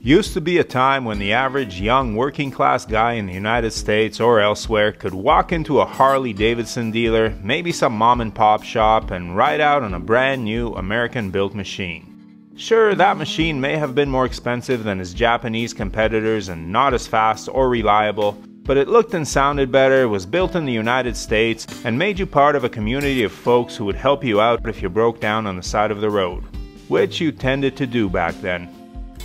Used to be a time when the average young working class guy in the United States or elsewhere could walk into a Harley Davidson dealer, maybe some mom and pop shop, and ride out on a brand new American built machine. Sure, that machine may have been more expensive than his Japanese competitors and not as fast or reliable, but it looked and sounded better, was built in the United States, and made you part of a community of folks who would help you out if you broke down on the side of the road, which you tended to do back then.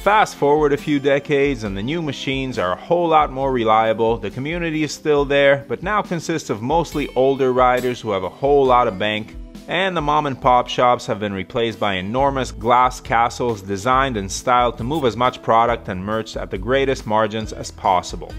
Fast forward a few decades and the new machines are a whole lot more reliable. The community is still there, but now consists of mostly older riders who have a whole lot of bank, and the mom and pop shops have been replaced by enormous glass castles designed and styled to move as much product and merch at the greatest margins as possible.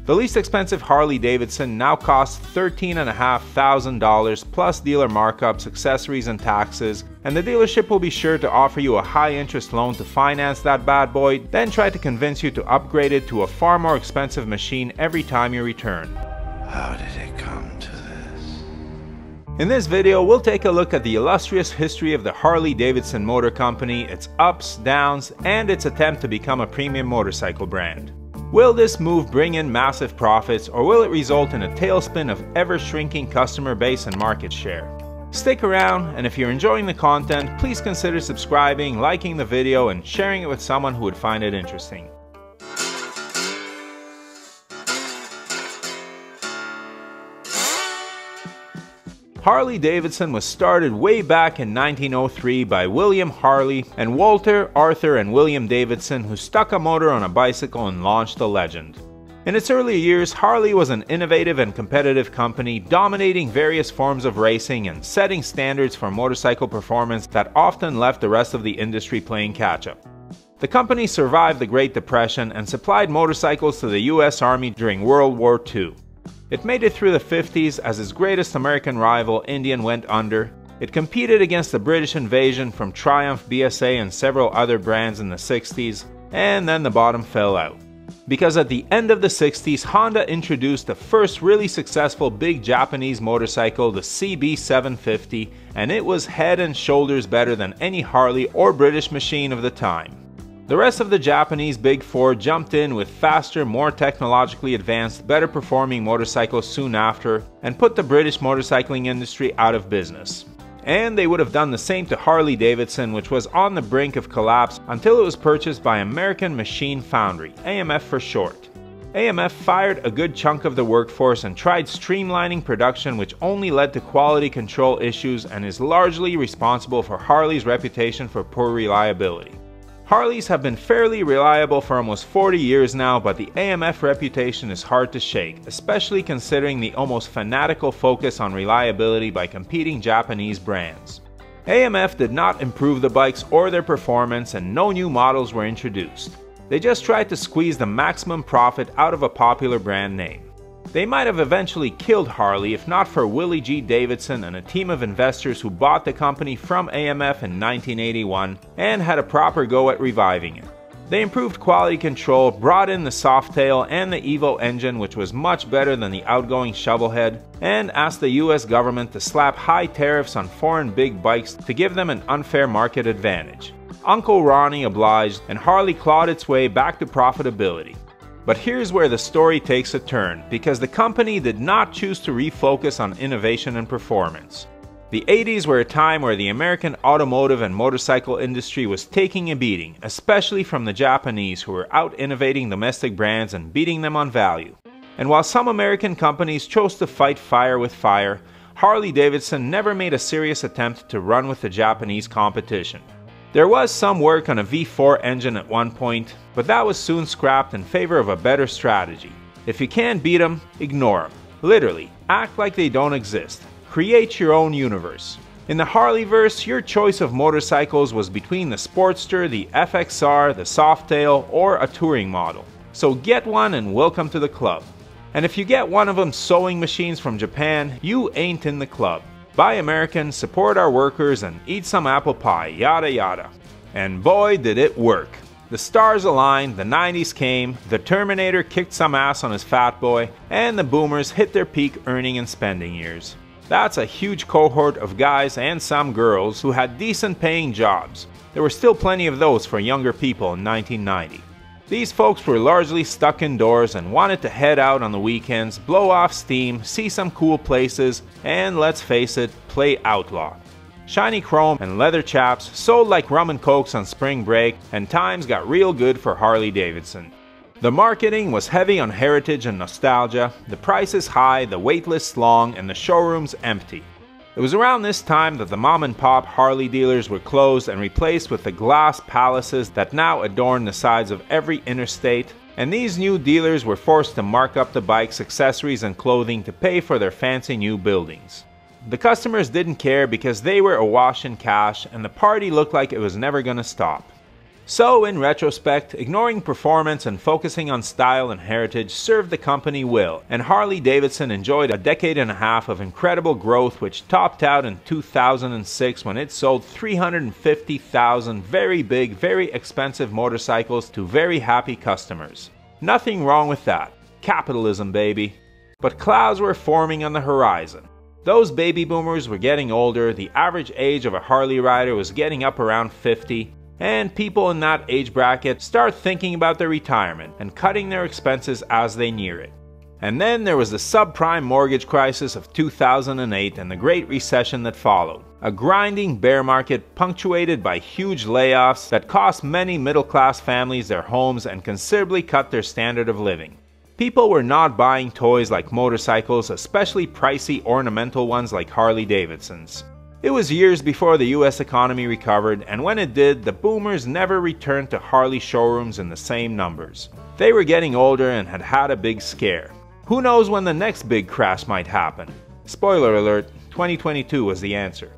The least expensive Harley Davidson now costs $13,500 plus dealer markups, accessories and taxes, and the dealership will be sure to offer you a high interest loan to finance that bad boy, then try to convince you to upgrade it to a far more expensive machine every time you return. How did it come to this? In this video, we'll take a look at the illustrious history of the Harley Davidson Motor Company, its ups, downs, and its attempt to become a premium motorcycle brand. Will this move bring in massive profits, or will it result in a tailspin of ever-shrinking customer base and market share? Stick around, and if you're enjoying the content, please consider subscribing, liking the video, and sharing it with someone who would find it interesting. Harley Davidson was started way back in 1903 by William Harley and Walter, Arthur, and William Davidson, who stuck a motor on a bicycle and launched the legend. In its early years, Harley was an innovative and competitive company, dominating various forms of racing and setting standards for motorcycle performance that often left the rest of the industry playing catch-up. The company survived the Great Depression and supplied motorcycles to the US Army during World War II. It made it through the 50s as its greatest American rival, Indian, went under. It competed against the British invasion from Triumph, BSA, and several other brands in the 60s, and then the bottom fell out. Because at the end of the 60s, Honda introduced the first really successful big Japanese motorcycle, the CB750, and it was head and shoulders better than any Harley or British machine of the time. The rest of the Japanese Big Four jumped in with faster, more technologically advanced, better performing motorcycles soon after, and put the British motorcycling industry out of business. And they would have done the same to Harley Davidson, which was on the brink of collapse until it was purchased by American Machine Foundry, AMF for short. AMF fired a good chunk of the workforce and tried streamlining production, which only led to quality control issues and is largely responsible for Harley's reputation for poor reliability. Harleys have been fairly reliable for almost 40 years now, but the AMF reputation is hard to shake, especially considering the almost fanatical focus on reliability by competing Japanese brands. AMF did not improve the bikes or their performance, and no new models were introduced. They just tried to squeeze the maximum profit out of a popular brand name. They might have eventually killed Harley if not for Willie G. Davidson and a team of investors who bought the company from AMF in 1981 and had a proper go at reviving it. They improved quality control, brought in the Softail and the Evo engine, which was much better than the outgoing Shovelhead, and asked the US government to slap high tariffs on foreign big bikes to give them an unfair market advantage. Uncle Ronnie obliged, and Harley clawed its way back to profitability. But here's where the story takes a turn, because the company did not choose to refocus on innovation and performance. The 80s were a time where the American automotive and motorcycle industry was taking a beating, especially from the Japanese, who were out innovating domestic brands and beating them on value. And while some American companies chose to fight fire with fire, Harley Davidson never made a serious attempt to run with the Japanese competition. There was some work on a V4 engine at one point, but that was soon scrapped in favor of a better strategy. If you can't beat them, ignore them. Literally, act like they don't exist. Create your own universe. In the Harleyverse, your choice of motorcycles was between the Sportster, the FXR, the Softail, or a touring model. So get one and welcome to the club. And if you get one of them sewing machines from Japan, you ain't in the club. Buy American, support our workers, and eat some apple pie, yada yada. And boy did it work. The stars aligned, the 90s came, the Terminator kicked some ass on his fat boy, and the boomers hit their peak earning and spending years. That's a huge cohort of guys and some girls who had decent paying jobs. There were still plenty of those for younger people in 1990. These folks were largely stuck indoors and wanted to head out on the weekends, blow off steam, see some cool places, and let's face it, play outlaw. Shiny chrome and leather chaps sold like rum and cokes on spring break, and times got real good for Harley Davidson. The marketing was heavy on heritage and nostalgia, the prices high, the wait lists long, and the showrooms empty. It was around this time that the mom-and-pop Harley dealers were closed and replaced with the glass palaces that now adorn the sides of every interstate, and these new dealers were forced to mark up the bikes, accessories, and clothing to pay for their fancy new buildings. The customers didn't care because they were awash in cash, and the party looked like it was never gonna stop. So, in retrospect, ignoring performance and focusing on style and heritage served the company well, and Harley Davidson enjoyed a decade and a half of incredible growth, which topped out in 2006 when it sold 350,000 very big, very expensive motorcycles to very happy customers. Nothing wrong with that. Capitalism, baby. But clouds were forming on the horizon. Those baby boomers were getting older, the average age of a Harley rider was getting up around 50, and people in that age bracket start thinking about their retirement and cutting their expenses as they near it. And then there was the subprime mortgage crisis of 2008 and the Great Recession that followed. A grinding bear market punctuated by huge layoffs that cost many middle-class families their homes and considerably cut their standard of living. People were not buying toys like motorcycles, especially pricey ornamental ones like Harley Davidson's. It was years before the US economy recovered, and when it did, the boomers never returned to Harley showrooms in the same numbers. They were getting older and had had a big scare. Who knows when the next big crash might happen? Spoiler alert, 2022 was the answer.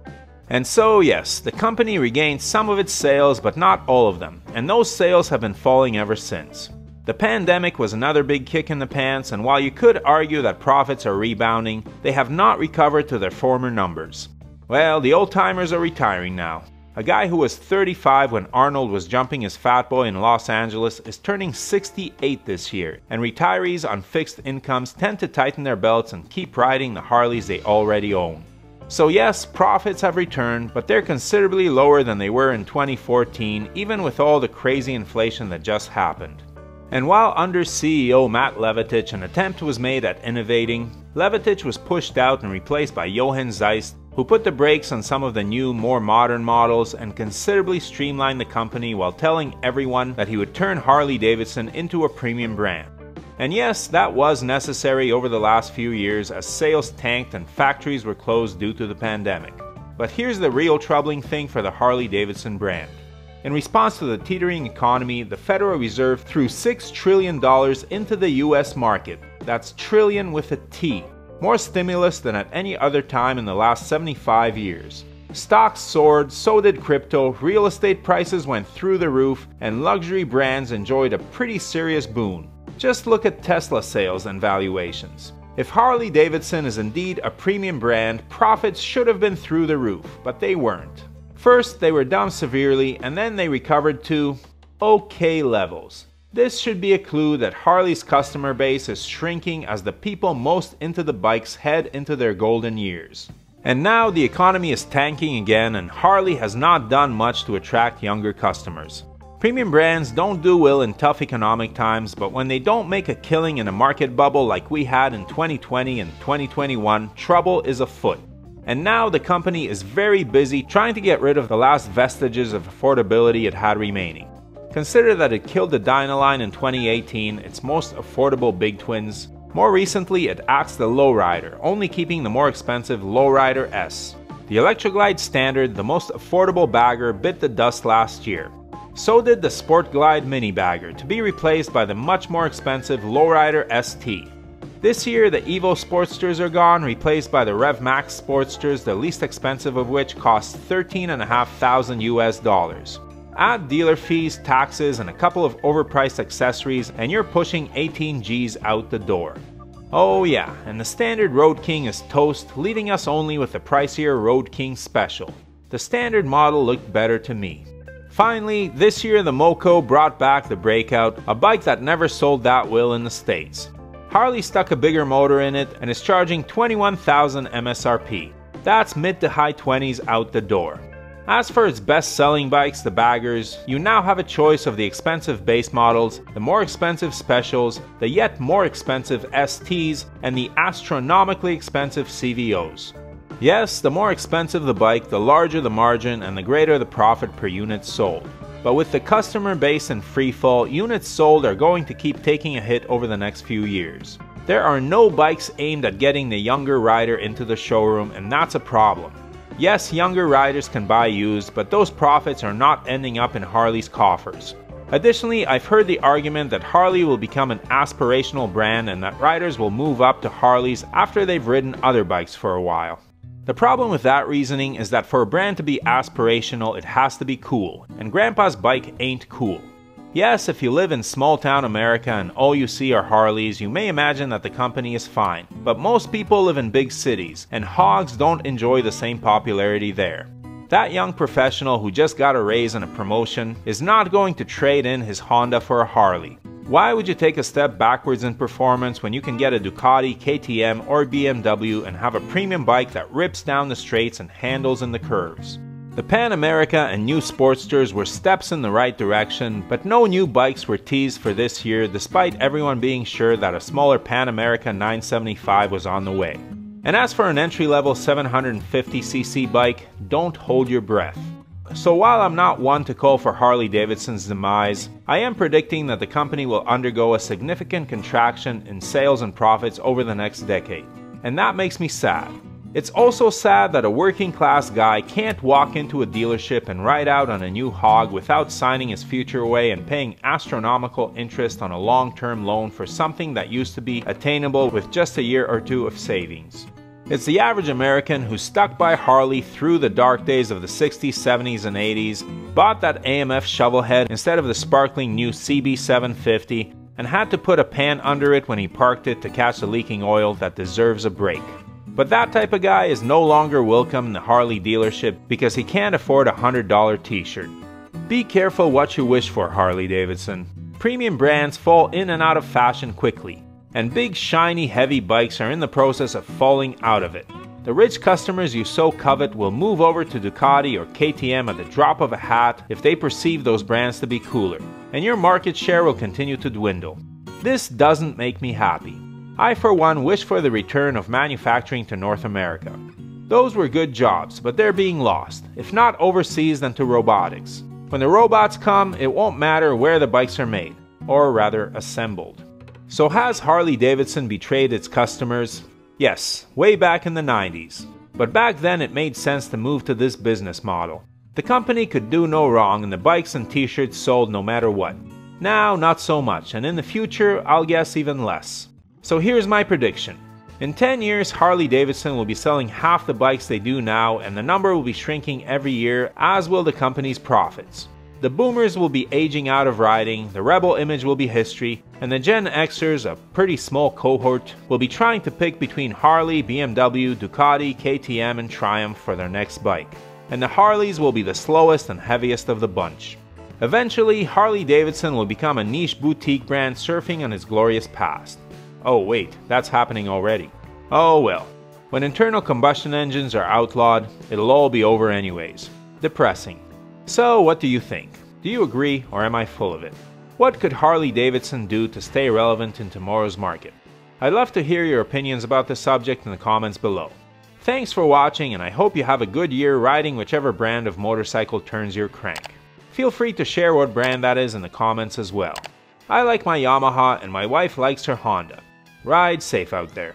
And so yes, the company regained some of its sales, but not all of them, and those sales have been falling ever since. The pandemic was another big kick in the pants, and while you could argue that profits are rebounding, they have not recovered to their former numbers. Well, the old-timers are retiring now. A guy who was 35 when Arnold was jumping his fat boy in Los Angeles is turning 68 this year, and retirees on fixed incomes tend to tighten their belts and keep riding the Harleys they already own. So yes, profits have returned, but they're considerably lower than they were in 2014, even with all the crazy inflation that just happened. And while under CEO Matt Levatich an attempt was made at innovating, Levatich was pushed out and replaced by Johan Zeist, who put the brakes on some of the new, more modern models and considerably streamlined the company while telling everyone that he would turn Harley Davidson into a premium brand. And yes, that was necessary over the last few years as sales tanked and factories were closed due to the pandemic. But here's the real troubling thing for the Harley Davidson brand. In response to the teetering economy, the Federal Reserve threw $6 trillion into the US market. That's trillion with a T. More stimulus than at any other time in the last 75 years. Stocks soared, so did crypto, real estate prices went through the roof, and luxury brands enjoyed a pretty serious boon. Just look at Tesla sales and valuations. If Harley Davidson is indeed a premium brand, profits should have been through the roof, but they weren't. First, they were down severely, and then they recovered to okay levels. This should be a clue that Harley's customer base is shrinking as the people most into the bikes head into their golden years. And now the economy is tanking again, and Harley has not done much to attract younger customers. Premium brands don't do well in tough economic times, but when they don't make a killing in a market bubble like we had in 2020 and 2021, trouble is afoot. And now the company is very busy trying to get rid of the last vestiges of affordability it had remaining. Consider that it killed the Dynaline in 2018, its most affordable big twins. More recently, it axed the Lowrider, only keeping the more expensive Lowrider S. The Electroglide Standard, the most affordable bagger, bit the dust last year. So did the Sport Glide Mini Bagger, to be replaced by the much more expensive Lowrider ST. This year, the Evo Sportsters are gone, replaced by the Rev Max Sportsters, the least expensive of which cost $13,500 US. Add dealer fees, taxes, and a couple of overpriced accessories, and you're pushing 18 G's out the door. Oh yeah, and the standard Road King is toast, leaving us only with the pricier Road King Special. The standard model looked better to me. Finally, this year the Moco brought back the Breakout, a bike that never sold that well in the States. Harley stuck a bigger motor in it and is charging $21,000 MSRP. That's mid to high 20s out the door. As for its best-selling bikes, the baggers, you now have a choice of the expensive base models, the more expensive specials, the yet more expensive STs, and the astronomically expensive CVOs. Yes, the more expensive the bike, the larger the margin and the greater the profit per unit sold. But with the customer base in freefall, units sold are going to keep taking a hit over the next few years. There are no bikes aimed at getting the younger rider into the showroom, and that's a problem. Yes, younger riders can buy used, but those profits are not ending up in Harley's coffers. Additionally, I've heard the argument that Harley will become an aspirational brand and that riders will move up to Harleys after they've ridden other bikes for a while. The problem with that reasoning is that for a brand to be aspirational, it has to be cool, and Grandpa's bike ain't cool. Yes, if you live in small-town America and all you see are Harleys, you may imagine that the company is fine. But most people live in big cities, and hogs don't enjoy the same popularity there. That young professional who just got a raise and a promotion is not going to trade in his Honda for a Harley. Why would you take a step backwards in performance when you can get a Ducati, KTM, or BMW and have a premium bike that rips down the straights and handles in the curves? The Pan America and new Sportsters were steps in the right direction, but no new bikes were teased for this year despite everyone being sure that a smaller Pan America 975 was on the way. And as for an entry-level 750cc bike, don't hold your breath. So while I'm not one to call for Harley Davidson's demise, I am predicting that the company will undergo a significant contraction in sales and profits over the next decade. And that makes me sad. It's also sad that a working class guy can't walk into a dealership and ride out on a new hog without signing his future away and paying astronomical interest on a long-term loan for something that used to be attainable with just a year or two of savings. It's the average American who stuck by Harley through the dark days of the 60s, 70s, and 80s, bought that AMF shovelhead instead of the sparkling new CB750, and had to put a pan under it when he parked it to catch the leaking oil that deserves a break. But that type of guy is no longer welcome in the Harley dealership because he can't afford a $100 t-shirt. Be careful what you wish for, Harley Davidson. Premium brands fall in and out of fashion quickly, and big shiny heavy bikes are in the process of falling out of it. The rich customers you so covet will move over to Ducati or KTM at the drop of a hat if they perceive those brands to be cooler, and your market share will continue to dwindle. This doesn't make me happy. I, for one, wish for the return of manufacturing to North America. Those were good jobs, but they're being lost, if not overseas then to robotics. When the robots come, it won't matter where the bikes are made, or rather assembled. So has Harley Davidson betrayed its customers? Yes, way back in the 90s. But back then it made sense to move to this business model. The company could do no wrong and the bikes and t-shirts sold no matter what. Now, not so much, and in the future, I'll guess even less. So here's my prediction. In 10 years, Harley Davidson will be selling half the bikes they do now, and the number will be shrinking every year, as will the company's profits. The boomers will be aging out of riding, the rebel image will be history, and the Gen Xers, a pretty small cohort, will be trying to pick between Harley, BMW, Ducati, KTM, and Triumph for their next bike. And the Harleys will be the slowest and heaviest of the bunch. Eventually, Harley Davidson will become a niche boutique brand surfing on its glorious past. Oh wait, that's happening already. Oh well. When internal combustion engines are outlawed, it'll all be over anyways. Depressing. So what do you think? Do you agree, or am I full of it? What could Harley Davidson do to stay relevant in tomorrow's market? I'd love to hear your opinions about this subject in the comments below. Thanks for watching, and I hope you have a good year riding whichever brand of motorcycle turns your crank. Feel free to share what brand that is in the comments as well. I like my Yamaha and my wife likes her Honda. Ride safe out there.